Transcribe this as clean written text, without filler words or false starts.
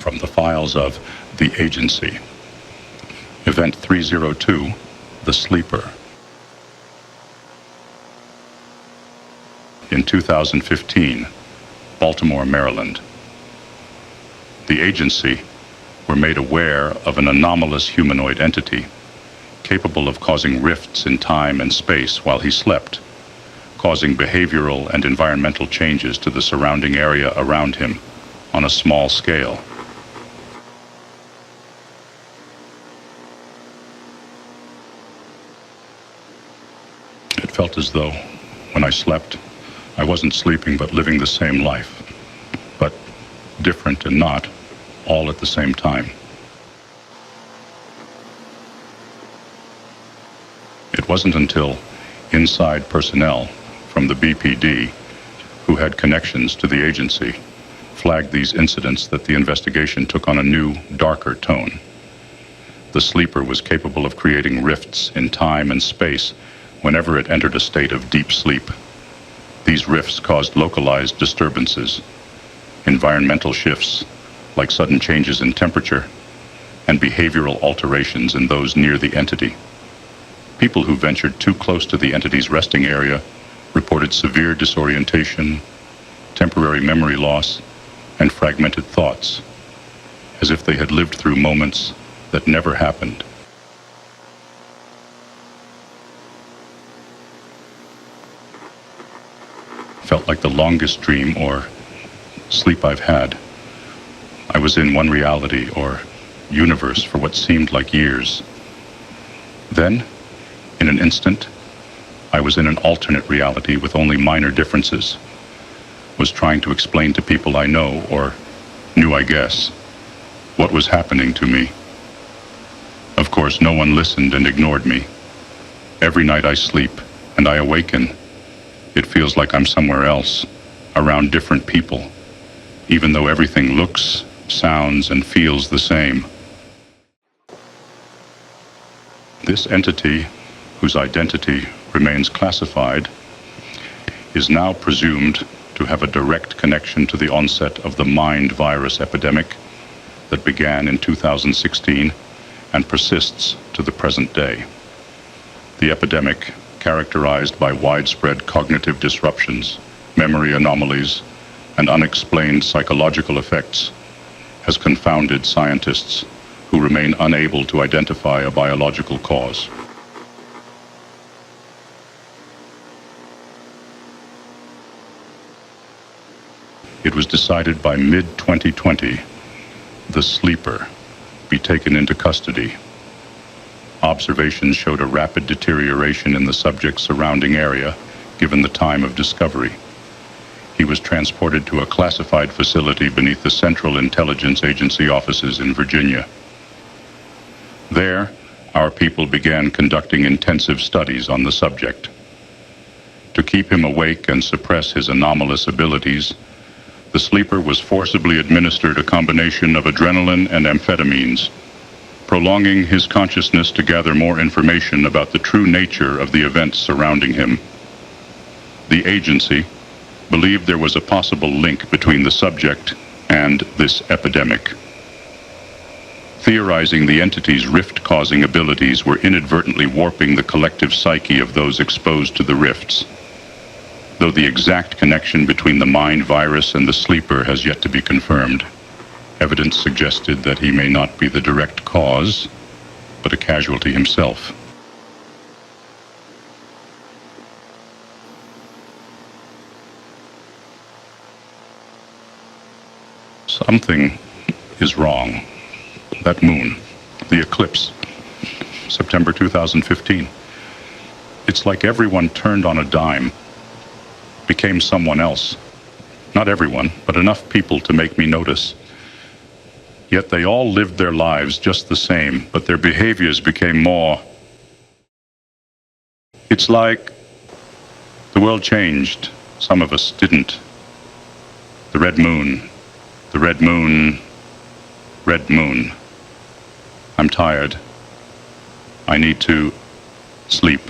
from the files of the agency. Event 302, The Sleeper. In 2015, Baltimore, Maryland. The agency were made aware of an anomalous humanoid entity capable of causing rifts in time and space while he slept, causing behavioral and environmental changes to the surrounding area around him on a small scale. It felt as though, when I slept, I wasn't sleeping but living the same life, but different and not, all at the same time. It wasn't until inside personnel from the BPD, who had connections to the agency, flagged these incidents that the investigation took on a new, darker tone. The sleeper was capable of creating rifts in time and space whenever it entered a state of deep sleep. These rifts caused localized disturbances, environmental shifts, like sudden changes in temperature, and behavioral alterations in those near the entity. People who ventured too close to the entity's resting area reported severe disorientation, temporary memory loss, and fragmented thoughts, as if they had lived through moments that never happened. Felt like the longest dream or sleep I've had. I was in one reality or universe for what seemed like years. Then, in an instant, I was in an alternate reality with only minor differences. Was trying to explain to people I know, or knew I guess, what was happening to me. Of course, no one listened and ignored me. Every night I sleep and I awaken. It feels like I'm somewhere else, around different people, even though everything looks, sounds, and feels the same. This entity, whose identity remains classified, is now presumed to have a direct connection to the onset of the mind virus epidemic that began in 2016 and persists to the present day. The epidemic, characterized by widespread cognitive disruptions, memory anomalies, and unexplained psychological effects, has confounded scientists who remain unable to identify a biological cause. It was decided by mid-2020 the sleeper be taken into custody. Observations showed a rapid deterioration in the subject's surrounding area given the time of discovery. He was transported to a classified facility beneath the Central Intelligence Agency offices in Virginia. There, our people began conducting intensive studies on the subject. To keep him awake and suppress his anomalous abilities, the sleeper was forcibly administered a combination of adrenaline and amphetamines, prolonging his consciousness to gather more information about the true nature of the events surrounding him. The agency believed there was a possible link between the subject and this epidemic. Theorizing the entity's rift-causing abilities were inadvertently warping the collective psyche of those exposed to the rifts. Though the exact connection between the mind virus and the sleeper has yet to be confirmed, evidence suggested that he may not be the direct cause, but a casualty himself. Something is wrong. That moon, the eclipse, September 2015. It's like everyone turned on a dime, became someone else. Not everyone, but enough people to make me notice. Yet they all lived their lives just the same, but their behaviors became more. It's like the world changed. Some of us didn't. The red moon, the red moon, red moon. I'm tired. I need to sleep.